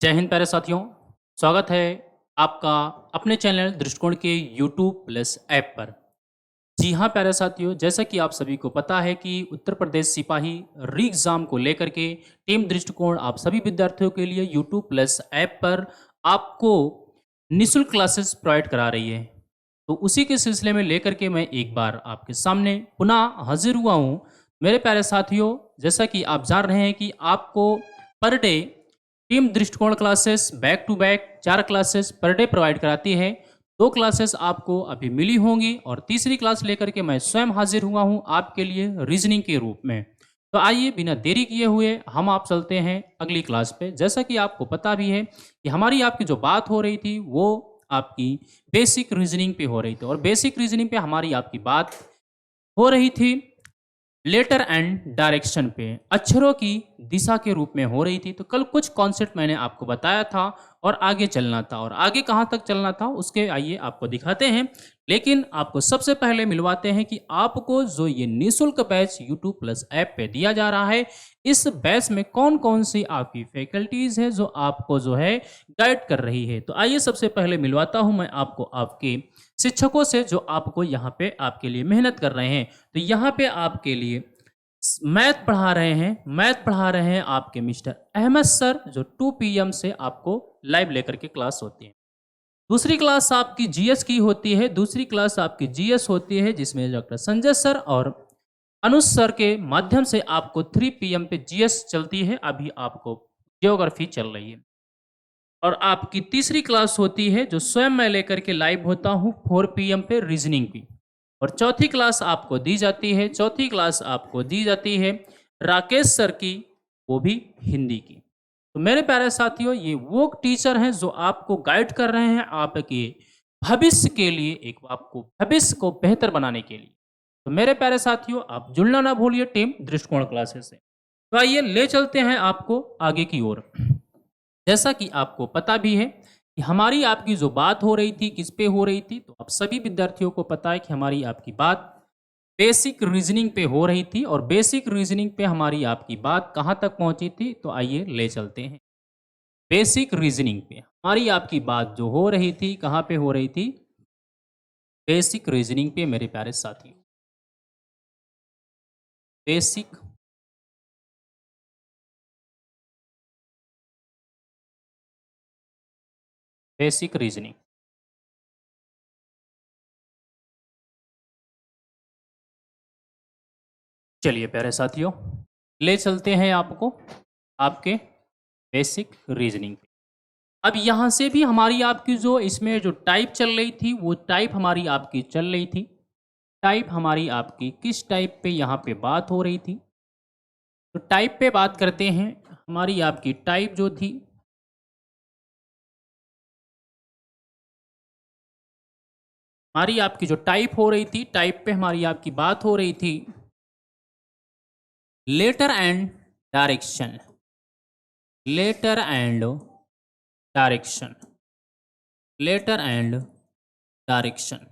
जय हिंद प्यारे साथियों। स्वागत है आपका अपने चैनल दृष्टिकोण के यूट्यूब प्लस ऐप पर। जी हाँ प्यारे साथियों, जैसा कि आप सभी को पता है कि उत्तर प्रदेश सिपाही री एग्ज़ाम को लेकर के टीम दृष्टिकोण आप सभी विद्यार्थियों के लिए यूट्यूब प्लस ऐप पर आपको निःशुल्क क्लासेस प्रोवाइड करा रही है। तो उसी के सिलसिले में लेकर के मैं एक बार आपके सामने पुनः हाजिर हुआ हूँ। मेरे प्यारे साथियों, जैसा कि आप जान रहे हैं कि आपको पर डे टीम दृष्टिकोण classes back to back 4 classes per day provide कराती है। 2 क्लासेस आपको अभी मिली होंगी और तीसरी क्लास लेकर के मैं स्वयं हाजिर हुआ हूँ आपके लिए रीजनिंग के रूप में। तो आइए बिना देरी किए हुए हम आप चलते हैं अगली क्लास पे। जैसा कि आपको पता भी है कि हमारी आपकी जो बात हो रही थी वो आपकी बेसिक रीजनिंग पे हो रही थी और बेसिक रीजनिंग पे हमारी आपकी बात हो रही थी लेटर एंड डायरेक्शन पे, अक्षरों की दिशा के रूप में हो रही थी। तो कल कुछ कॉन्सेप्ट मैंने आपको बताया था और आगे चलना था, और आगे कहाँ तक चलना था उसके आइए आपको दिखाते हैं। लेकिन आपको सबसे पहले मिलवाते हैं कि आपको जो ये निःशुल्क बैच यूट्यूब प्लस ऐप पे दिया जा रहा है, इस बैच में कौन कौन सी आपकी फैकल्टीज है जो आपको जो है गाइड कर रही है। तो आइए सबसे पहले मिलवाता हूँ मैं आपको आपके शिक्षकों से जो आपको यहाँ पे आपके लिए मेहनत कर रहे हैं। तो यहाँ पे आपके लिए मैथ पढ़ा रहे हैं आपके मिस्टर अहमद सर, जो 2 पीएम से आपको लाइव लेकर के क्लास होती है। दूसरी क्लास आपकी जीएस की होती है, दूसरी क्लास आपकी जीएस होती है जिसमें डॉक्टर संजय सर और अनुज सर के माध्यम से आपको 3 पीएम पे जीएस चलती है। अभी आपको ज्योग्राफी चल रही है। और आपकी तीसरी क्लास होती है जो स्वयं मैं लेकर के लाइव होता हूँ 4 पीएम पे रीजनिंग की। और चौथी क्लास आपको दी जाती है राकेश सर की, वो भी हिंदी की। तो मेरे प्यारे साथियों, ये वो टीचर हैं जो आपको गाइड कर रहे हैं आपके भविष्य के लिए, एक आपको भविष्य को बेहतर बनाने के लिए। तो मेरे प्यारे साथियों, आप जुड़ना ना भूलिए टीम दृष्टिकोण क्लासेस से। तो आइए ले चलते हैं आपको आगे की ओर। जैसा कि आपको पता भी है कि हमारी आपकी जो बात हो रही थी किस पे हो रही थी, तो आप सभी विद्यार्थियों को पता है कि हमारी आपकी बात बेसिक रीजनिंग पे हो रही थी। और बेसिक रीजनिंग पे हमारी आपकी बात कहाँ तक पहुंची थी, तो आइए ले चलते हैं। बेसिक रीजनिंग पे हमारी आपकी बात जो हो रही थी कहाँ पे हो रही थी, बेसिक रीजनिंग पे मेरे प्यारे साथियों। Basic basic reasoning. चलिए प्यारे साथियों, ले चलते हैं आपको आपके बेसिक रीजनिंग पे। अब यहाँ से भी हमारी आपकी जो इसमें जो टाइप चल रही थी वो टाइप हमारी आपकी चल रही थी। टाइप हमारी आपकी किस टाइप पे यहाँ पे बात हो रही थी, तो टाइप पे बात करते हैं। हमारी आपकी टाइप जो थी, हमारी आपकी जो टाइप हो रही थी, टाइप पे हमारी आपकी बात हो रही थी letter and direction. Letter and direction. Letter and direction,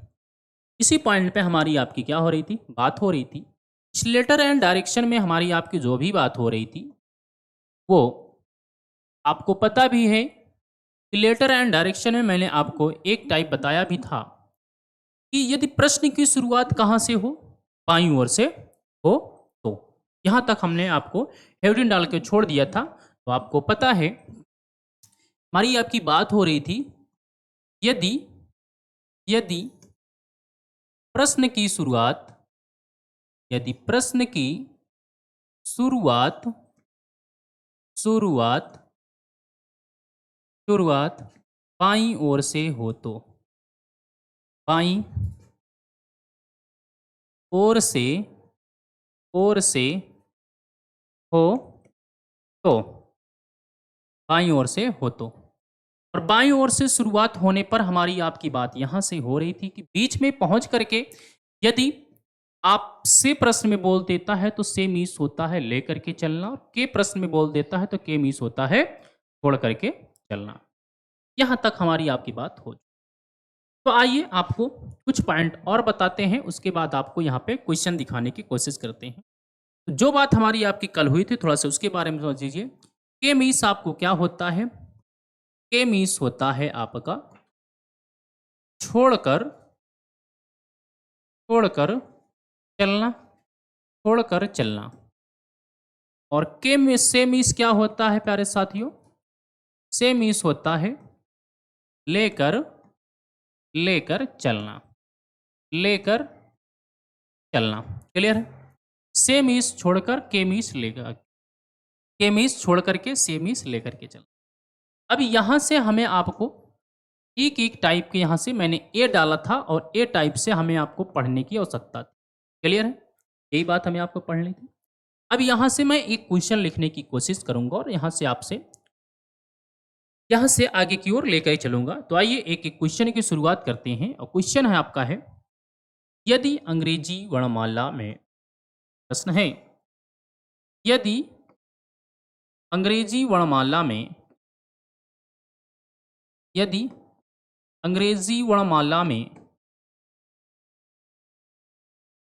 इसी पॉइंट पे हमारी आपकी क्या हो रही थी, बात हो रही थी। इस लेटर एंड डायरेक्शन में हमारी आपकी जो भी बात हो रही थी वो आपको पता भी है कि लेटर एंड डायरेक्शन में मैंने आपको एक टाइप बताया भी था कि यदि प्रश्न की शुरुआत कहाँ से हो, बाईं ओर से हो, तो यहाँ तक हमने आपको हेडिंग डाल के छोड़ दिया था। तो आपको पता है हमारी आपकी बात हो रही थी यदि यदि प्रश्न की शुरुआत यदि प्रश्न की शुरुआत शुरुआत शुरुआत बाईं ओर से हो, तो बाईं ओर से हो, तो बाईं ओर से हो तो। और बाईं ओर से शुरुआत होने पर हमारी आपकी बात यहाँ से हो रही थी कि बीच में पहुँच करके यदि आप से प्रश्न में बोल देता है तो से मीस होता है लेकर के चलना, और के प्रश्न में बोल देता है तो के मीस होता है छोड़ करके चलना। यहाँ तक हमारी आपकी बात हो। तो आइए आपको कुछ पॉइंट और बताते हैं, उसके बाद आपको यहाँ पे क्वेश्चन दिखाने की कोशिश करते हैं। तो जो बात हमारी आपकी कल हुई थी थोड़ा सा उसके बारे में समझ लीजिए। के मीस आपको क्या होता है, के मीन्स होता है आपका छोड़कर, छोड़कर चलना, छोड़कर चलना। और के में से मीन्स क्या होता है प्यारे साथियों? से मीन्स होता है लेकर, लेकर चलना, लेकर चलना। क्लियर है? से मीन्स छोड़कर, के मीन्स लेकर, के मीन्स छोड़ करके, से मीन्स लेकर के चलना। अब यहाँ से हमें आपको एक एक टाइप के, यहाँ से मैंने ए डाला था और ए टाइप से हमें आपको पढ़ने की आवश्यकता थी। क्लियर है? यही बात हमें आपको पढ़नी थी। अब यहाँ से मैं एक क्वेश्चन लिखने की कोशिश करूंगा और यहाँ से आपसे, यहाँ से आगे की ओर लेकर चलूंगा। तो आइए एक एक क्वेश्चन की शुरुआत करते हैं। और क्वेश्चन है आपका है, यदि अंग्रेजी वर्णमाला में, प्रश्न है, यदि अंग्रेजी वर्णमाला में, यदि अंग्रेजी वर्णमाला में,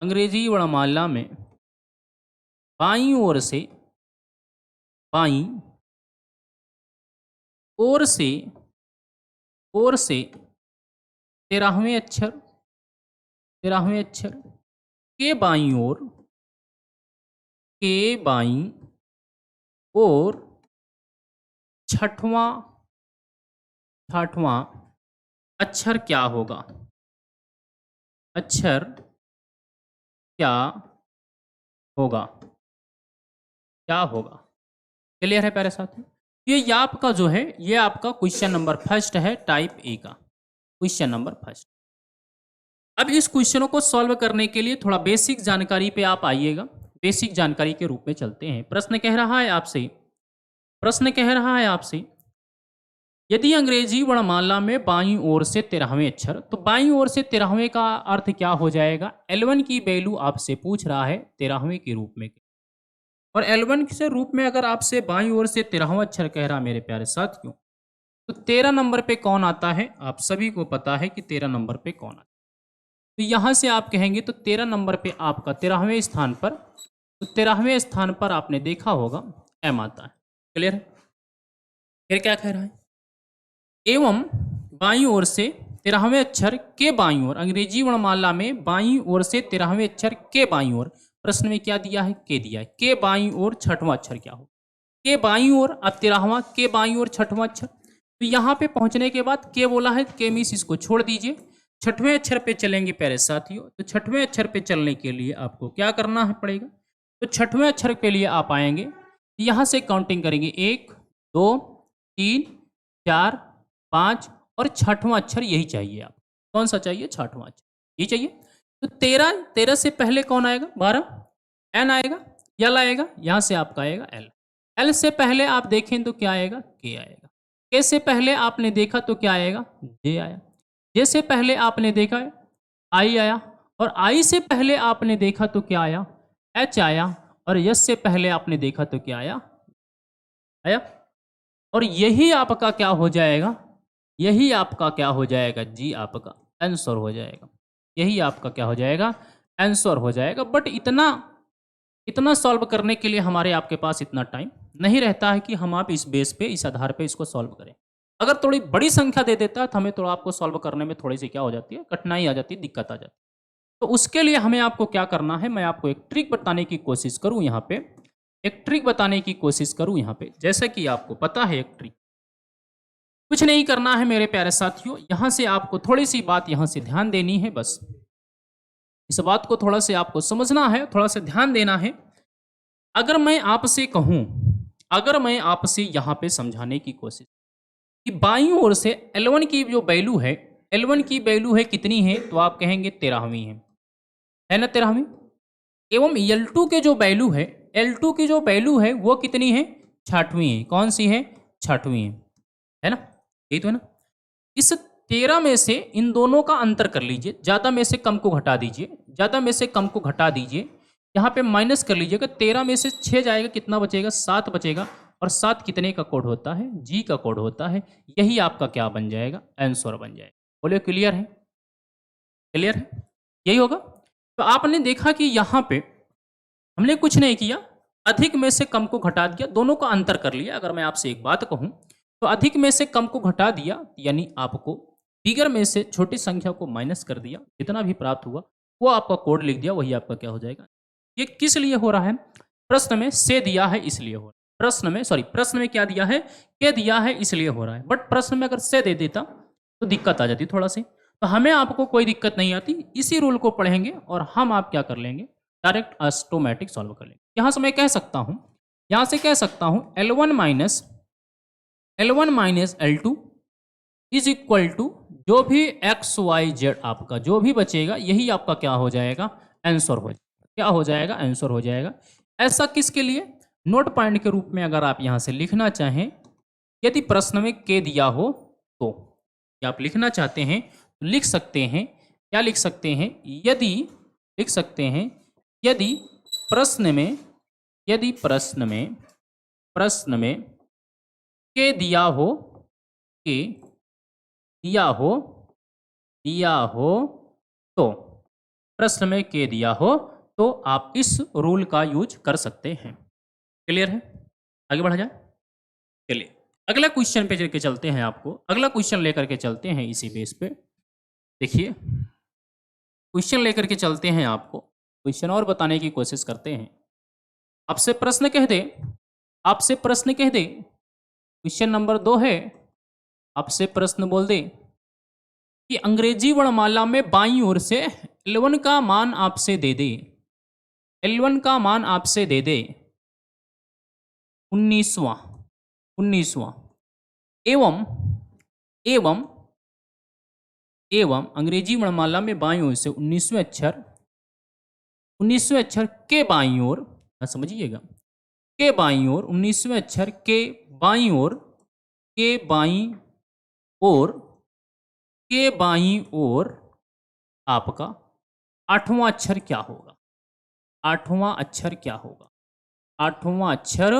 अंग्रेजी वर्णमाला में बाईं ओर से, बाईं ओर से, ओर से 13वें अक्षर, 13वें अक्षर के बाईं ओर, के बाईं ओर छठवां, छठवां अक्षर क्या होगा? अक्षर क्या होगा? क्या होगा? क्लियर है प्यारे साथियों? ये आपका जो है, ये आपका क्वेश्चन नंबर फर्स्ट है, टाइप ए का क्वेश्चन नंबर फर्स्ट। अब इस क्वेश्चनों को सॉल्व करने के लिए थोड़ा बेसिक जानकारी पे आप आइएगा। बेसिक जानकारी के रूप में चलते हैं। प्रश्न कह रहा है आपसे, प्रश्न कह रहा है आपसे, यदि अंग्रेजी वर्णमाला में बाईं ओर से 13वें अक्षर, तो बाईं ओर से 13वें का अर्थ क्या हो जाएगा? L1 की वैल्यू आपसे पूछ रहा है 13वें के रूप में। और L1 से रूप में अगर आपसे बाईं ओर से 13वां अक्षर कह रहा मेरे प्यारे साथियों, तो 13 नंबर पे कौन आता है? आप सभी को पता है कि 13 नंबर पे कौन आता है। तो यहाँ से आप कहेंगे तो 13 नंबर पे आपका 13वें स्थान पर, तो 13वें स्थान पर आपने देखा होगा M आता है। क्लियर है? फिर क्या कह रहा है? एवं बाईं ओर से 13वें अक्षर के बाईं ओर, अंग्रेजी वर्णमाला में बाईं ओर से 13वें अक्षर के बाईं ओर, प्रश्न में क्या दिया है? के दिया है। के बाईं ओर छठवां अक्षर क्या हो? के बाईं ओर, अब 13वां, के बाईं ओर छठवां अक्षर। तो यहाँ पे पहुंचने के बाद के बोला है, के मीस इसको छोड़ दीजिए, छठवें अक्षर पे चलेंगे प्यारे साथियों। तो छठवें अक्षर पे चलने के लिए आपको क्या करना है पड़ेगा? तो छठवें अक्षर के लिए आप आएंगे, यहाँ से काउंटिंग करेंगे 1 2 3 4 5 और छठवां अक्षर यही चाहिए। आप कौन सा चाहिए? छठवां अक्षर यही चाहिए। तो 13, 13 से पहले कौन आएगा? 12 एन आएगा, यल आएगा, यहाँ से आपका आएगा एल। एल से पहले आप देखें तो क्या आएगा? के आएगा। के से पहले आपने देखा तो क्या आएगा? जे आया। जे से पहले आपने देखा आई आया, और आई से पहले आपने देखा तो क्या आया? एच आया, और यस से पहले आपने देखा तो क्या आया? आया। और यही आपका क्या हो जाएगा? यही आपका क्या हो जाएगा जी? आपका आंसर हो जाएगा। यही आपका क्या हो जाएगा? आंसर हो जाएगा। बट इतना सॉल्व करने के लिए हमारे आपके पास इतना टाइम नहीं रहता है कि हम आप इस बेस पे, इस आधार पे इसको सॉल्व करें। अगर थोड़ी बड़ी संख्या दे देता है तो हमें थोड़ा आपको सॉल्व करने में थोड़ी सी क्या हो जाती है? कठिनाई आ जाती है, दिक्कत आ जाती है। तो उसके लिए हमें आपको क्या करना है? मैं आपको एक ट्रिक बताने की कोशिश करूँ यहाँ पे, एक ट्रिक बताने की कोशिश करूँ यहाँ पे। जैसे कि आपको पता है एक ट्रिक, कुछ नहीं करना है मेरे प्यारे साथियों। यहाँ से आपको थोड़ी सी बात यहाँ से ध्यान देनी है, बस इस बात को थोड़ा से आपको समझना है, थोड़ा सा ध्यान देना है। अगर मैं आपसे कहूं, अगर मैं आपसे यहाँ पे समझाने की कोशिश कि बाईं ओर से L1 की जो वैल्यू है, L1 की वैल्यू है कितनी है? तो आप कहेंगे 13वीं है ना? 13वीं। एवं L2 के जो वैल्यू है, L2 की जो वैल्यू है वो कितनी है? 6वीं है। कौन सी है? 6वीं है ना? यही तो है ना? इस 13 में से इन दोनों का अंतर कर लीजिए, ज़्यादा में से कम को घटा दीजिए, ज़्यादा में से कम को घटा दीजिए, यहाँ पे माइनस कर लीजिएगा। 13 में से 6 जाएगा, कितना बचेगा? 7 बचेगा। और 7 कितने का कोड होता है? जी का कोड होता है। यही आपका क्या बन जाएगा? आंसर बन जाएगा। बोलिए क्लियर है? क्लियर है? यही होगा। तो आपने देखा कि यहाँ पे हमने कुछ नहीं किया, अधिक में से कम को घटा दिया, दोनों का अंतर कर लिया। अगर मैं आपसे एक बात कहूँ तो अधिक में से कम को घटा दिया, यानी आपको बिगर में से छोटी संख्या को माइनस कर दिया, जितना भी प्राप्त हुआ वो आपका कोड लिख दिया, वही आपका क्या हो जाएगा। ये किस लिए हो रहा है? प्रश्न में से दिया है इसलिए हो रहा है। प्रश्न में क्या दिया है? के दिया है इसलिए हो रहा है। बट प्रश्न में अगर से दे देता तो दिक्कत आ जाती थोड़ा सी। तो हमें आपको कोई दिक्कत नहीं आती, इसी रूल को पढ़ेंगे और हम आप क्या कर लेंगे, डायरेक्ट ऑटोमेटिक सॉल्व कर लेंगे। यहाँ से मैं कह सकता हूँ, यहाँ से कह सकता हूँ L1 minus L2 is equal to जो भी एक्स वाई जेड आपका जो भी बचेगा यही आपका क्या हो जाएगा, आंसर हो जाएगा। क्या हो जाएगा? आंसर हो जाएगा। ऐसा किसके लिए? नोट पॉइंट के रूप में अगर आप यहाँ से लिखना चाहें, यदि प्रश्न में के दिया हो तो क्या आप लिखना चाहते हैं तो लिख सकते हैं। क्या लिख सकते हैं? यदि लिख सकते हैं, यदि प्रश्न में यदि प्रश्न में के दिया हो, के दिया हो तो प्रश्न में के दिया हो तो आप इस रूल का यूज कर सकते हैं। क्लियर है? आगे बढ़ा जाए। चलिए अगला क्वेश्चन पे लेके चलते हैं, आपको अगला क्वेश्चन लेकर के चलते हैं। इसी बेस पे देखिए, क्वेश्चन लेकर के चलते हैं, आपको क्वेश्चन और बताने की कोशिश करते हैं। आपसे प्रश्न कह दे क्वेश्चन नंबर 2 है, आपसे प्रश्न बोल दे कि अंग्रेजी वर्णमाला में बाईं ओर से L1 का मान आपसे दे दे, L1 का मान आपसे दे दे 19वां एवं एवं एवं अंग्रेजी वर्णमाला में बाईं ओर से 19वें अक्षर के बाईं ओर, समझिएगा, के बाईं ओर 19वें अक्षर के बाईं ओर, के बाईं ओर, के बाईं ओर आपका 8वां अक्षर क्या होगा? 8वां अक्षर क्या होगा? 8वां अक्षर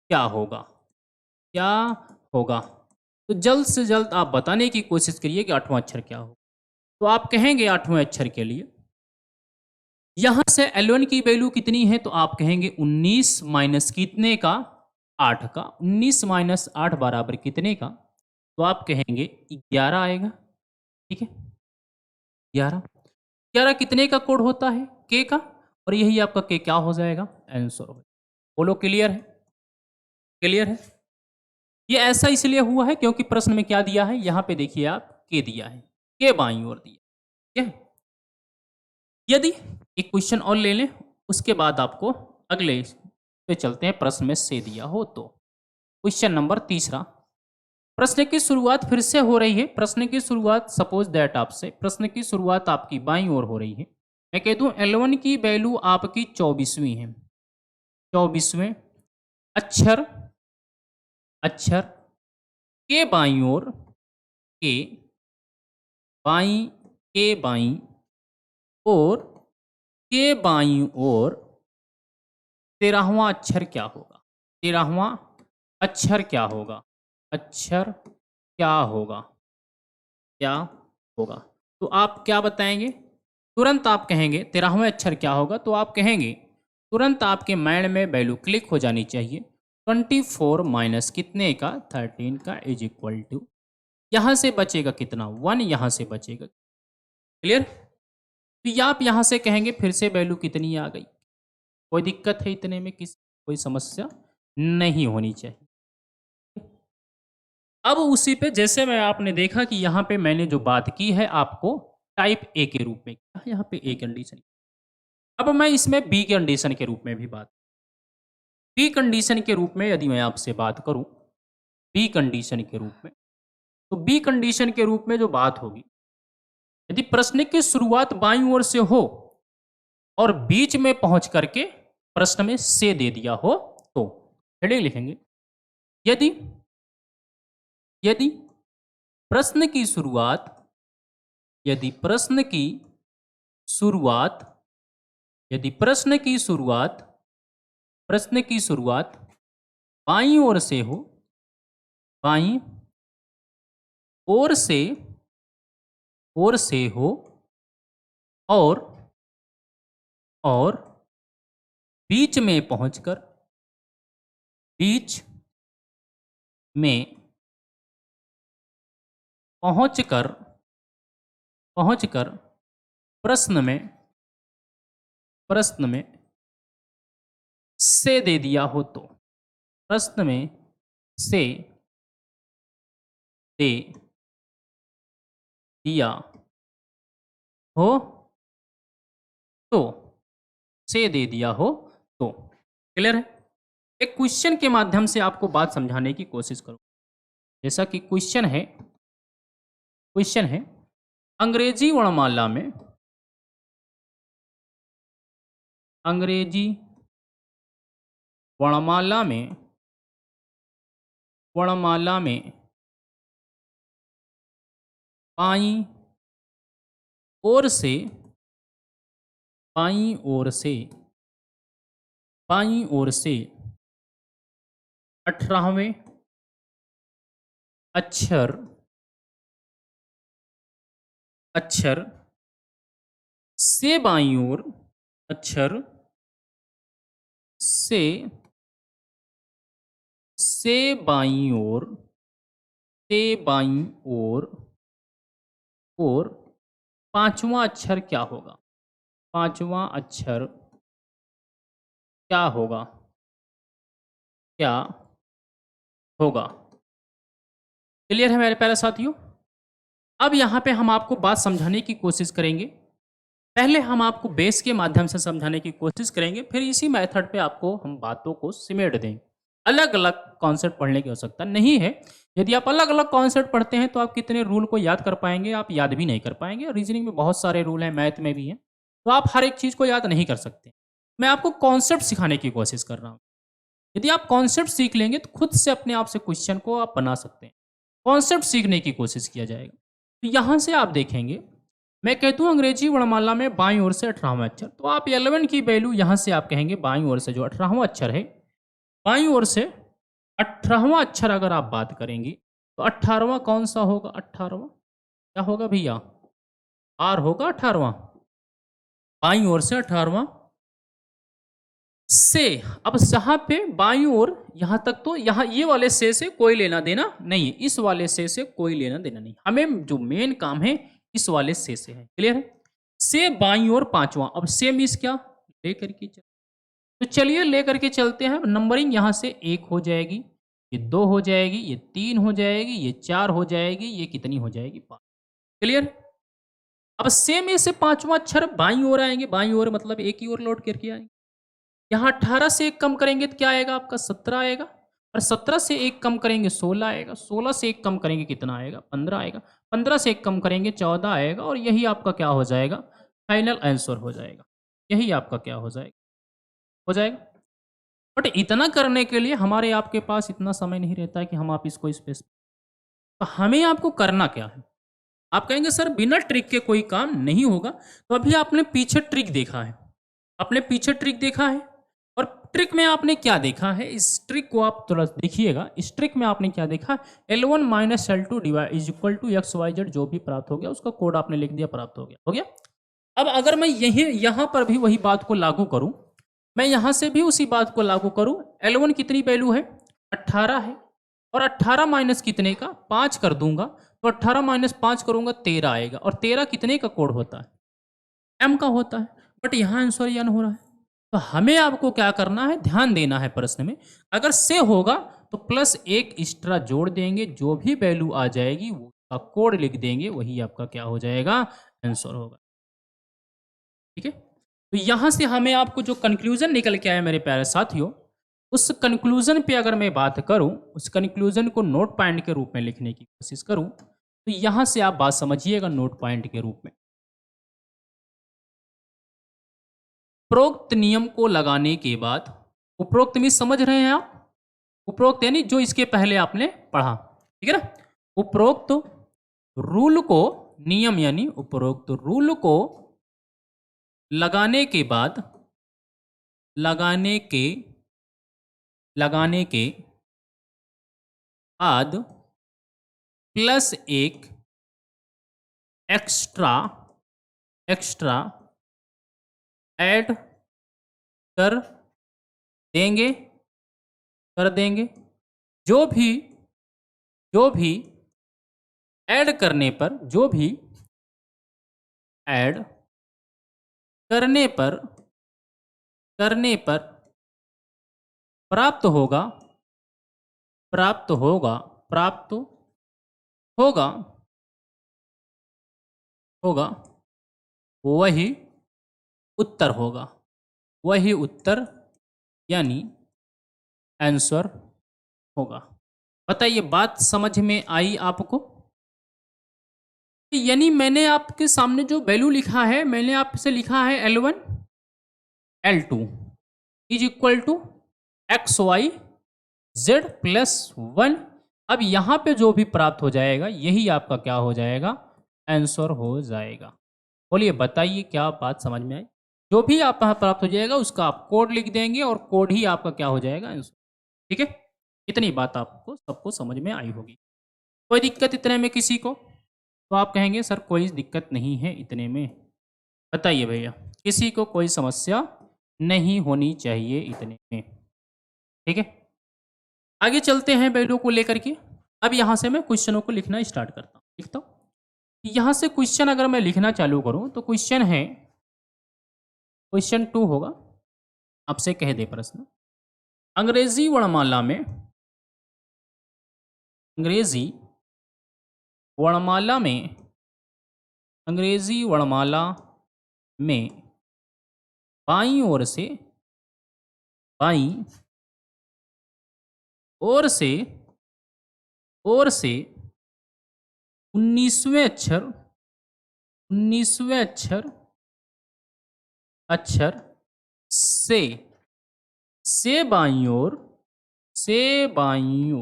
क्या होगा? क्या होगा? तो जल्द से जल्द आप बताने की कोशिश करिए कि 8वां अक्षर क्या होगा। तो आप कहेंगे 8वें अक्षर के लिए यहां से L1 की वैल्यू कितनी है, तो आप कहेंगे 19 माइनस कितने का? 8 का। 19 माइनस 8 बराबर कितने का? तो आप कहेंगे 11 आएगा। ठीक है, 11। 11 कितने का कोड होता है? के का। और यही आपका के क्या हो जाएगा? आंसर हो। बोलो क्लियर है? क्लियर है? ये ऐसा इसलिए हुआ है क्योंकि प्रश्न में क्या दिया है, यहां पे देखिए आप के दिया है, के बाईं ओर दिया। ठीक है, यदि एक क्वेश्चन और ले लें उसके बाद आपको अगले पे चलते हैं। प्रश्न में से दिया हो तो क्वेश्चन नंबर 3, प्रश्न की शुरुआत फिर से हो रही है। प्रश्न की शुरुआत सपोज दैट आपसे प्रश्न की शुरुआत आपकी बाईं ओर हो रही है। मैं कह दूं L1 की वैल्यू आपकी 24वीं है। 24वें अक्षर अक्षर के बाईं ओर, के बाईं, के बाईं और के बाईं ओर 13वां अक्षर क्या होगा? 13वां अक्षर क्या होगा? अक्षर क्या होगा? क्या होगा? तो आप क्या बताएंगे? तुरंत आप कहेंगे 13वें अक्षर क्या होगा, तो आप कहेंगे तुरंत आपके माइंड में वैल्यू क्लिक हो जानी चाहिए। 24 माइनस कितने का? 13 का इज इक्वल टू, यहाँ से बचेगा कितना? 1, यहाँ से बचेगा। क्लियर? तो आप यहाँ से कहेंगे फिर से वैल्यू कितनी आ गई। कोई दिक्कत है इतने में? कोई समस्या नहीं होनी चाहिए। अब उसी पे जैसे मैं आपने देखा कि यहाँ पे मैंने जो बात की है आपको टाइप ए के रूप में, यहाँ पे ए कंडीशन। अब मैं इसमें बी कंडीशन के रूप में भी बात, बी कंडीशन के रूप में यदि मैं आपसे बात करूं, बी कंडीशन के रूप में, तो बी कंडीशन के रूप में जो बात होगी, यदि प्रश्न की शुरुआत बाईं ओर से हो और बीच में पहुंच करके प्रश्न में से दे दिया हो तो हेडिंग लिखेंगे, यदि यदि प्रश्न की शुरुआत, यदि प्रश्न की शुरुआत, यदि प्रश्न की शुरुआत, प्रश्न की शुरुआत बाईं ओर से हो, बाईं ओर से, ओर से हो और बीच में पहुंचकर, बीच में पहुंचकर पहुंचकर प्रश्न में से दे दिया हो तो, प्रश्न में से दे दिया हो तो, से दे दिया हो तो। क्लियर है? एक क्वेश्चन के माध्यम से आपको बात समझाने की कोशिश करो। जैसा कि क्वेश्चन है अंग्रेजी वर्णमाला में, अंग्रेजी वर्णमाला में बाईं ओर से बाईं ओर से 18वें अक्षर से बाईं ओर, अक्षर से बाईं ओर और पांचवा अक्षर क्या होगा? पांचवा अक्षर क्या होगा? क्लियर है मेरे प्यारे साथियों? अब यहाँ पे हम आपको बात समझाने की कोशिश करेंगे। पहले हम आपको बेस के माध्यम से समझाने की कोशिश करेंगे, फिर इसी मेथड पे आपको हम बातों को सिमेट देंगे। अलग अलग कॉन्सेप्ट पढ़ने की आवश्यकता नहीं है। यदि आप अलग अलग कॉन्सेप्ट पढ़ते हैं तो आप कितने रूल को याद कर पाएंगे? आप याद भी नहीं कर पाएंगे। रीजनिंग में बहुत सारे रूल हैं, मैथ में भी हैं, तो आप हर एक चीज़ को याद नहीं कर सकते। मैं आपको कॉन्सेप्ट सिखाने की कोशिश कर रहा हूँ। यदि आप कॉन्सेप्ट सीख लेंगे तो खुद से अपने आप से क्वेश्चन को आप बना सकते हैं। कॉन्सेप्ट सीखने की कोशिश किया जाएगा। तो यहाँ से आप देखेंगे, मैं कहता हूँ अंग्रेजी वर्णमाला में बाईं ओर से 18वां अक्षर, तो आप 11 की वैल्यू यहाँ से आप कहेंगे बाईं ओर से जो 18वां अक्षर है, बाईं ओर से 18वां अक्षर अगर आप बात करेंगे तो 18वां कौन सा होगा? 18वां क्या होगा भैया? आर होगा 18वां। बाईं ओर से 18वां से, अब यहाँ पे बाईं ओर यहाँ तक, तो यहाँ ये वाले से कोई लेना देना नहीं है, इस वाले से कोई लेना देना नहीं। हमें जो मेन काम है इस वाले से है। क्लियर है? से बाईं ओर पांचवा, अब से मीन्स क्या? लेकर के चल, तो चलिए लेकर के चलते हैं। नंबरिंग यहाँ से 1 हो जाएगी, ये 2 हो जाएगी, ये 3 हो जाएगी, ये 4 हो जाएगी, ये कितनी हो जाएगी? 5। क्लियर? अब से में से पांचवा अक्षर बाईं ओर आएंगे, बाईं ओर मतलब एक ही ओर लौट करके आएंगे। यहाँ 18 से 1 कम करेंगे तो क्या आएगा आपका? 17 आएगा। और 17 से 1 कम करेंगे 16 आएगा। 16 से 1 कम करेंगे कितना आएगा? 15 आएगा। 15 से 1 कम करेंगे 14 आएगा। और यही आपका क्या हो जाएगा? फाइनल आंसर हो जाएगा। यही आपका क्या हो जाएगा? बट इतना करने के लिए हमारे आपके पास इतना समय नहीं रहता है कि हम आप इसको स्पेस, तो हमें आपको करना क्या है? आप कहेंगे सर बिना ट्रिक के कोई काम नहीं होगा। तो अभी आपने पीछे ट्रिक देखा है, और ट्रिक में आपने क्या देखा है? इस ट्रिक को आप थोड़ा देखिएगा। इस ट्रिक में आपने क्या देखा? L1 minus L2 divide is equal to XYZ, जो भी प्राप्त हो गया उसका कोड आपने लिख दिया, प्राप्त हो गया। अब अगर मैं यहाँ पर भी वही बात को लागू करूं, मैं यहाँ से भी उसी बात को लागू करूं, L1 कितनी वैल्यू है? 18 है, और 18 माइनस कितने का? 5 कर दूंगा, तो 18 माइनस 5 करूंगा 13 आएगा। और 13 कितने का कोड होता है? M का होता है। बट यहाँ आंसर N हो रहा है। तो हमें आपको क्या करना है? ध्यान देना है प्रश्न में। अगर से होगा तो प्लस 1 एक्स्ट्रा जोड़ देंगे, जो भी वैल्यू आ जाएगी वो का कोड लिख देंगे, वही आपका क्या हो जाएगा? आंसर होगा। ठीक है? तो यहां से हमें आपको जो कंक्लूजन निकल के आया मेरे प्यारे साथियों, उस कंक्लूजन पे अगर मैं बात करूं, उस कंक्लूजन को नोट पॉइंट के रूप में लिखने की कोशिश करूं, तो यहां से आप बात समझिएगा नोट पॉइंट के रूप में। उपरोक्त नियम को लगाने के बाद, उपरोक्त में समझ रहे हैं आप? उपरोक्त यानी जो इसके पहले आपने पढ़ा, ठीक है ना? उपरोक्त रूल को, नियम यानी उपरोक्त रूल को लगाने के बाद, लगाने के बाद प्लस 1 एक्स्ट्रा ऐड कर देंगे, जो भी ऐड करने पर जो भी ऐड करने पर प्राप्त होगा प्राप्त होगा प्राप्त होगा होगा वही उत्तर होगा, वही उत्तर यानी आंसर होगा। बताइए बात समझ में आई आपको? यानी मैंने आपके सामने जो वैल्यू लिखा है, मैंने आपसे लिखा है L1 L2 is equal to X Y Z plus 1। अब यहाँ पे जो भी प्राप्त हो जाएगा यही आपका क्या हो जाएगा, आंसर हो जाएगा। बोलिए बताइए क्या बात समझ में आई? जो भी आप यहाँ प्राप्त हो जाएगा उसका आप कोड लिख देंगे और कोड ही आपका क्या हो जाएगा, आंसर। ठीक है, इतनी बात आपको सबको समझ में आई होगी। कोई दिक्कत इतने में किसी को? तो आप कहेंगे सर कोई दिक्कत नहीं है इतने में। बताइए भैया, किसी को कोई समस्या नहीं होनी चाहिए इतने में। ठीक है, आगे चलते हैं वैल्यू को लेकर के। अब यहाँ से मैं क्वेश्चनों को लिखना स्टार्ट करता हूँ। लिखता हूँ, यहाँ से क्वेश्चन अगर मैं लिखना चालू करूँ तो क्वेश्चन है, क्वेश्चन 2 होगा। आपसे कह दे प्रश्न, अंग्रेजी वर्णमाला में अंग्रेजी वर्णमाला में अंग्रेजी वर्णमाला में बाईं ओर से बाईं ओर से 19वें अक्षर से बाईं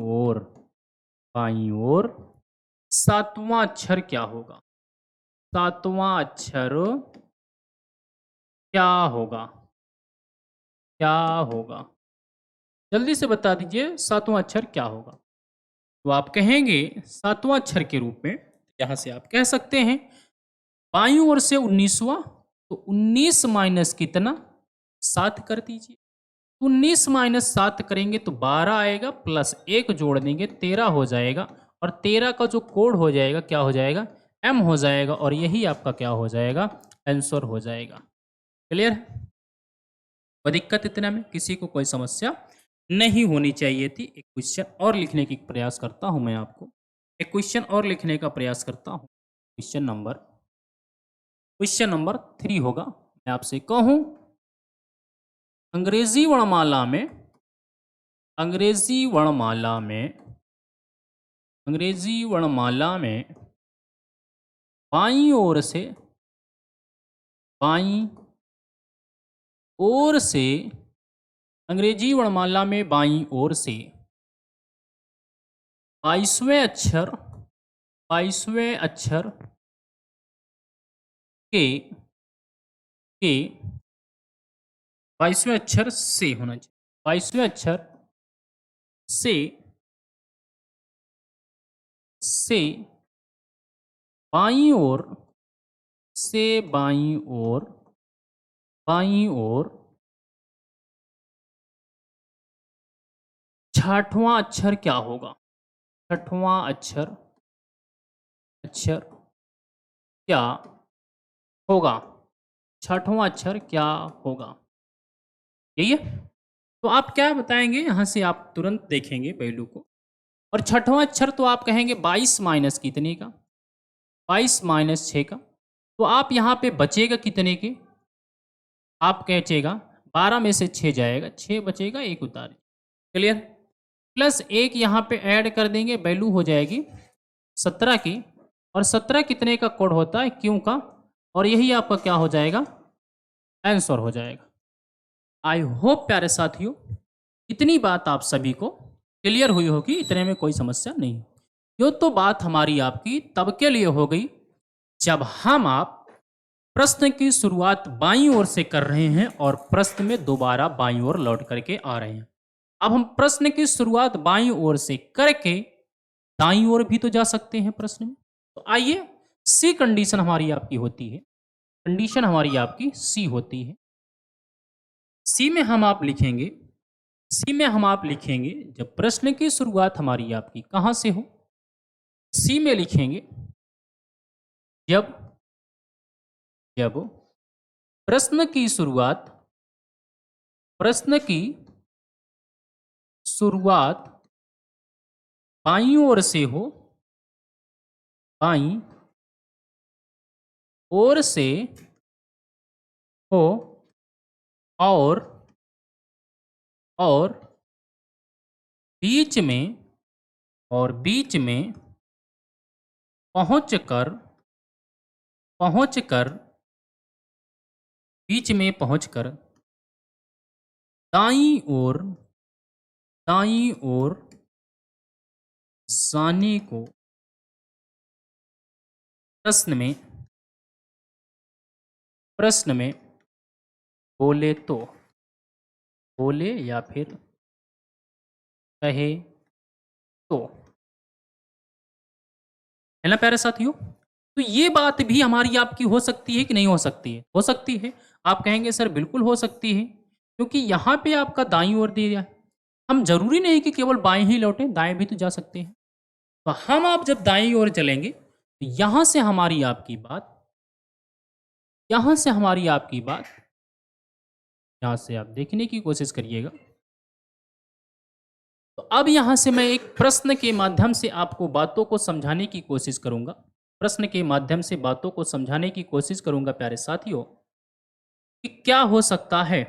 ओर 7वां अक्षर क्या होगा? 7वां अक्षर क्या होगा? क्या होगा? जल्दी से बता दीजिए 7वां अक्षर क्या होगा। तो आप कहेंगे 7वां अक्षर के रूप में यहाँ से आप कह सकते हैं बाईं ओर से 19वां, तो 19 माइनस कितना, 7 कर दीजिए। 19 माइनस 7 करेंगे तो 12 आएगा, प्लस 1 जोड़ देंगे 13 हो जाएगा, और 13 का जो कोड हो जाएगा क्या हो जाएगा, M हो जाएगा, और यही आपका क्या हो जाएगा, आंसर हो जाएगा। क्लियर है? कोई दिक्कत इतना में किसी को कोई समस्या नहीं होनी चाहिए थी। एक क्वेश्चन और लिखने की प्रयास करता हूं मैं आपको, एक क्वेश्चन और लिखने का प्रयास करता हूं। क्वेश्चन नंबर 3 होगा। मैं आपसे कहूं अंग्रेजी वर्णमाला में बाईं ओर से अंग्रेजी वर्णमाला में बाईं ओर से 22वें अक्षर के 22वें अक्षर से होना चाहिए, 22वें अक्षर से बाईं ओर 6वां अक्षर क्या होगा? 6वां अक्षर क्या होगा? 6वां अक्षर क्या होगा? यही है। तो आप क्या बताएंगे, यहाँ से आप तुरंत देखेंगे वैल्यू को। और 6वां अक्षर तो आप कहेंगे 22 माइनस कितने का, 22 माइनस 6 का। तो आप यहाँ पे बचेगा कितने के, आप कहेगा 12 में से 6 जाएगा, 6 बचेगा, 1 उतार। क्लियर? प्लस 1 यहाँ पे ऐड कर देंगे, वैल्यू हो जाएगी 17 की। और 17 कितने का कोड होता है, क्यों का, और यही आपका क्या हो जाएगा, आंसर हो जाएगा। आई होप प्यारे साथियों इतनी बात आप सभी को क्लियर हुई होगी, इतने में कोई समस्या नहीं। यो तो बात हमारी आपकी तब के लिए हो गई जब आप प्रश्न की शुरुआत बाईं ओर से कर रहे हैं और प्रश्न में दोबारा बाईं ओर लौट करके आ रहे हैं। अब हम प्रश्न की शुरुआत बाईं ओर से करके दाईं ओर भी तो जा सकते हैं प्रश्न में। तो आइए, सी कंडीशन हमारी आपकी होती है, कंडीशन हमारी आपकी सी होती है। सी में हम आप लिखेंगे जब प्रश्न की शुरुआत हमारी आपकी कहां से हो, सी में लिखेंगे जब जब प्रश्न की शुरुआत प्रश्न की शुरुआत बाईं ओर से हो, बाईं ओर से हो, और और बीच में बीच में पहुंचकर पहुंचकर बीच में पहुंचकर दाईं ओर दाईं ओर जाने को प्रश्न में बोले तो, बोले या फिर कहे तो, है ना प्यारे साथियों। तो ये बात भी हमारी आपकी हो सकती है कि नहीं हो सकती है? हो सकती है। आप कहेंगे सर बिल्कुल हो सकती है, क्योंकि यहाँ पे आपका दाईं ओर दिया है। हम जरूरी नहीं कि केवल बाएं ही लौटें, दाएं भी तो जा सकते हैं। तो हम आप जब दाईं ओर चलेंगे तो यहाँ से हमारी आपकी बात, यहाँ से हमारी आपकी बात, यहाँ से आप देखने की कोशिश करिएगा। तो अब यहाँ से मैं एक प्रश्न के माध्यम से आपको बातों को समझाने की कोशिश करूंगा। प्रश्न के माध्यम से बातों को समझाने की कोशिश करूंगा प्यारे साथियों, कि क्या हो सकता है।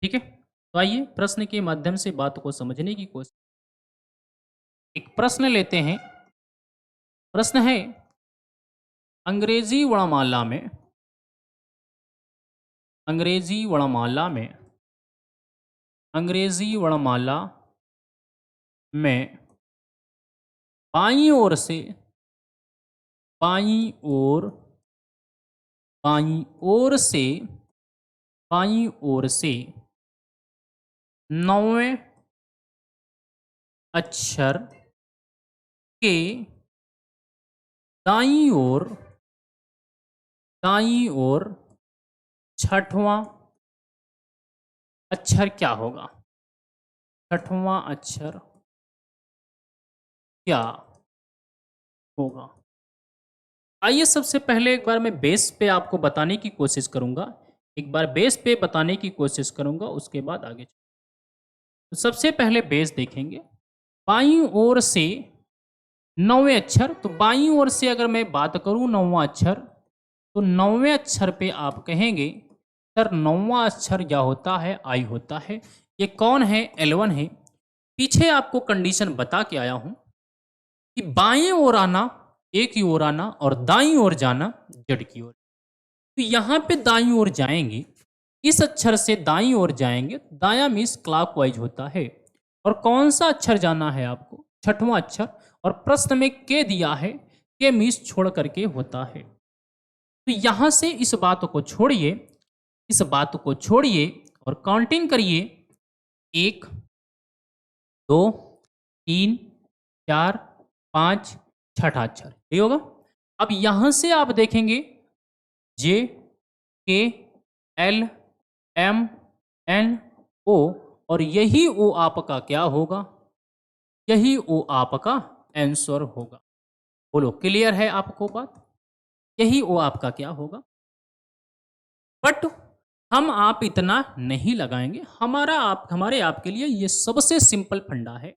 ठीक है, तो आइए प्रश्न के माध्यम से बात को समझने की कोशिश। एक प्रश्न लेते हैं। प्रश्न है, अंग्रेजी वर्णमाला में अंग्रेजी वर्णमाला में अंग्रेजी वर्णमाला में बाईं ओर से बाईं ओर बाईं ओर से बाईं ओर से 9वें अक्षर के दाईं ओर 6वां अक्षर क्या होगा? 6वां अक्षर क्या होगा? आइए सबसे पहले एक बार मैं बेस पे आपको बताने की कोशिश करूंगा। एक बार बेस पे बताने की कोशिश करूंगा, उसके बाद आगे तो सबसे पहले बेस देखेंगे। बाईं ओर से 9वें अक्षर, तो बाईं ओर से अगर मैं बात करूं 9वां अक्षर, तो 9वें अक्षर पे आप कहेंगे सर 9वां अक्षर क्या होता है? आई होता है। ये कौन है? L1 है। पीछे आपको कंडीशन बता के आया हूं कि बाएं ओर आना ए की ओर आना और दाईं ओर जाना जेड की ओर। तो यहाँ पे दाईं ओर जाएंगे, इस अक्षर से दाईं ओर जाएंगे, दायां मीन्स क्लॉकवाइज होता है। और कौन सा अक्षर जाना है आपको? 6वां अक्षर। और प्रश्न में के दिया है, के मीन्स छोड़ करके होता है। तो यहां से इस बात को छोड़िए, इस बात को छोड़िए और काउंटिंग करिए। 1 2 3 4 5 6 अक्षर, ये होगा। अब यहां से आप देखेंगे जे के एल एम एन ओ, और यही ओ आपका क्या होगा? यही ओ आपका आंसर होगा। बोलो क्लियर है आपको बात? यही ओ आपका क्या होगा? बट हम आप इतना नहीं लगाएंगे। हमारे आपके लिए ये सबसे सिंपल फंडा है।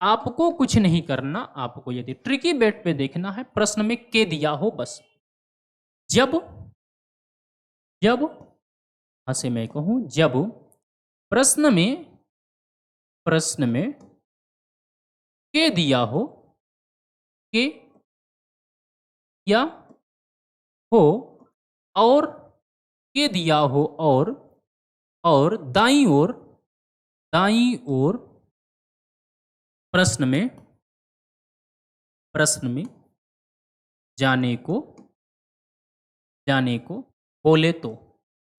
आपको कुछ नहीं करना। आपको यदि ट्रिकी बेट पे देखना है, प्रश्न में के दिया हो बस। जब जब यहां से मैं कहूं, जब प्रश्न में के दिया हो, के या हो, और के दिया हो, और दाईं ओर प्रश्न में जाने को बोले तो,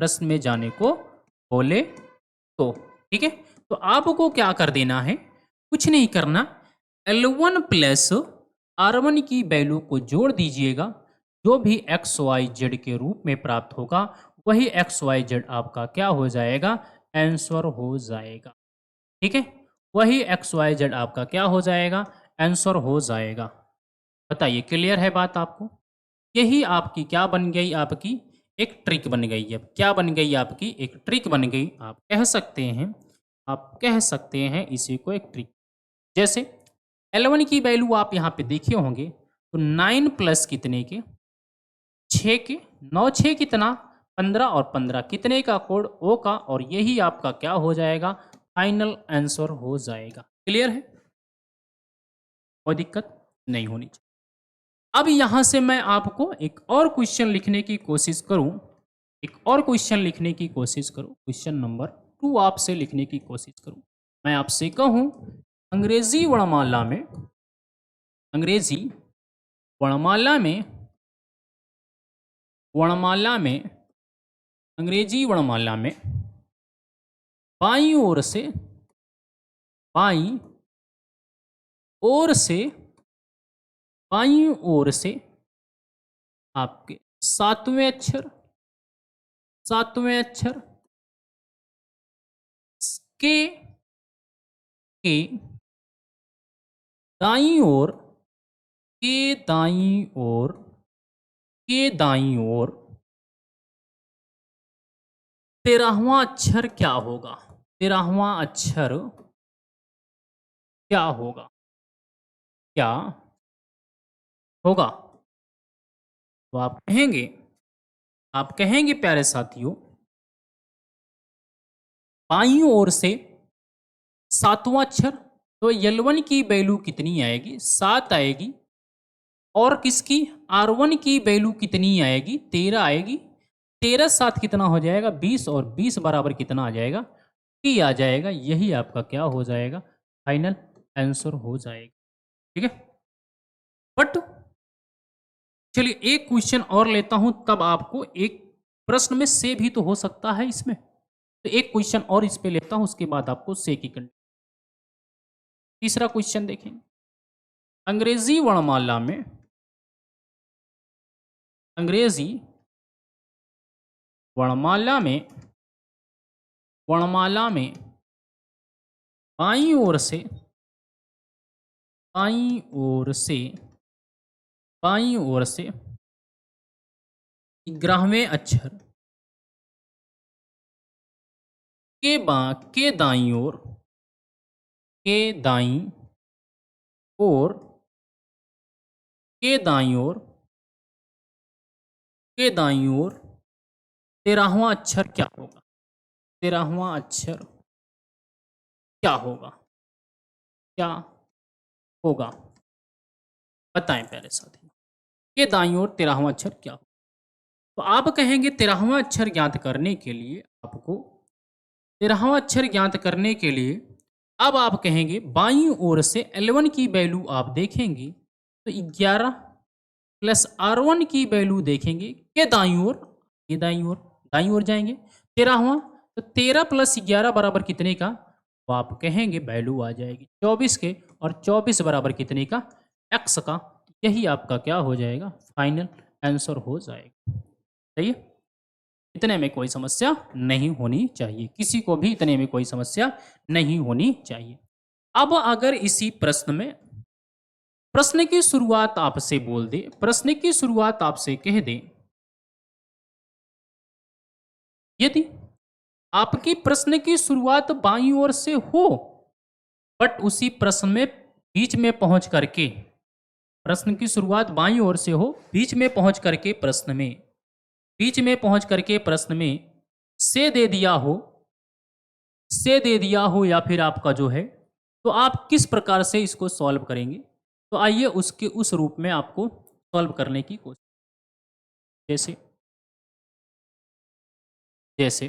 प्रश्न में जाने को बोले तो। ठीक है, तो आपको क्या कर देना है? कुछ नहीं करना। L1 प्लस R1 की वैल्यू को जोड़ दीजिएगा। जो भी XYZ के रूप में प्राप्त होगा, वही XYZ आपका क्या हो जाएगा? आंसर हो जाएगा। ठीक है, वही XYZ आपका क्या हो जाएगा? आंसर हो जाएगा। बताइए क्लियर है बात आपको? यही आपकी क्या बन गई, आपकी एक ट्रिक बन गई। अब क्या बन गई, आपकी एक ट्रिक बन गई, आप कह सकते हैं, आप कह सकते हैं इसी को एक ट्रिक। जैसे L1 की वैल्यू आप यहाँ पे देखे होंगे, तो 9 प्लस कितने के, 6 के, 9 6 कितना, 15 और 15 कितने का, कोड ओ का, और यही आपका क्या हो जाएगा, फाइनल आंसर हो जाएगा। क्लियर है, कोई दिक्कत नहीं होनी चाहिए। अब यहाँ से मैं आपको एक और क्वेश्चन लिखने की कोशिश करूँ, एक और क्वेश्चन लिखने की कोशिश करूँ, क्वेश्चन नंबर 2 आपसे लिखने की कोशिश करूँ। मैं आपसे कहूँ अंग्रेजी वर्णमाला में, अंग्रेजी वर्णमाला में, वर्णमाला में, अंग्रेजी वर्णमाला में बाईं ओर से, बाईं ओर से, बाईं ओर से आपके सातवें अक्षर, सातवें अक्षर के, के दाईं ओर, के दाईं ओर, के दाईं ओर 13वां अक्षर क्या होगा, 13वां अक्षर क्या होगा, क्या होगा। तो आप कहेंगे, आप कहेंगे प्यारे साथियों, बाईं ओर से सातवां अक्षर, तो L1 की वैल्यू कितनी आएगी, 7 आएगी, और किसकी, R1 की वैल्यू कितनी आएगी, 13 आएगी। 13 7 कितना हो जाएगा, 20, और 20 बराबर कितना आ जाएगा, T आ जाएगा। यही आपका क्या हो जाएगा, फाइनल आंसर हो जाएगा। ठीक है, बट चलिए एक क्वेश्चन और लेता हूं, तब आपको एक प्रश्न में से भी तो हो सकता है इसमें, तो एक क्वेश्चन और इस पे लेता हूं, उसके बाद आपको से की कंडीशन। तीसरा क्वेश्चन देखेंगे, अंग्रेजी वर्णमाला में, अंग्रेजी वर्णमाला में, वर्णमाला में बाईं ओर से, बाईं ओर से, बाईं ओर से 11वें अक्षर के दाईं ओर, के दाईं ओर, के दाईं ओर, के दाईं ओर 13वां अक्षर क्या होगा, 13वां अक्षर क्या होगा, क्या होगा, बताएं प्यारे साथी। के दाईं ओर 13वां अक्षर क्या होगा। तो आप कहेंगे 13वां अक्षर ज्ञात करने के लिए आपको, 13वां अक्षर ज्ञात करने के लिए अब आप कहेंगे बाईं ओर से L1 की वैल्यू आप देखेंगे, तो 11 प्लस R1 की वैल्यू देखेंगे के दाईं ओर, के दाईं ओर, दाईं ओर जाएंगे 13वां, तो 13 प्लस 11 बराबर कितने का, तो आप कहेंगे वैल्यू आ जाएगी 24 के, और 24 बराबर कितने का, x का। यही आपका क्या हो जाएगा, फाइनल आंसर हो जाएगा। सही है, इतने में कोई समस्या नहीं होनी चाहिए, किसी को भी इतने में कोई समस्या नहीं होनी चाहिए। अब अगर इसी प्रश्न में, प्रश्न की शुरुआत आपसे बोल दे, प्रश्न की शुरुआत आपसे कह दे, यदि आपकी प्रश्न की शुरुआत बाईं ओर से हो, बट उसी प्रश्न में बीच में पहुंच करके, प्रश्न की शुरुआत बाईं ओर से हो, बीच में पहुंच करके प्रश्न में, बीच में पहुंच करके प्रश्न में से दे दिया हो, से दे दिया हो, या फिर आपका जो है, तो आप किस प्रकार से इसको सॉल्व करेंगे। तो आइए उसके उस रूप में आपको सॉल्व करने की कोशिश। जैसे, जैसे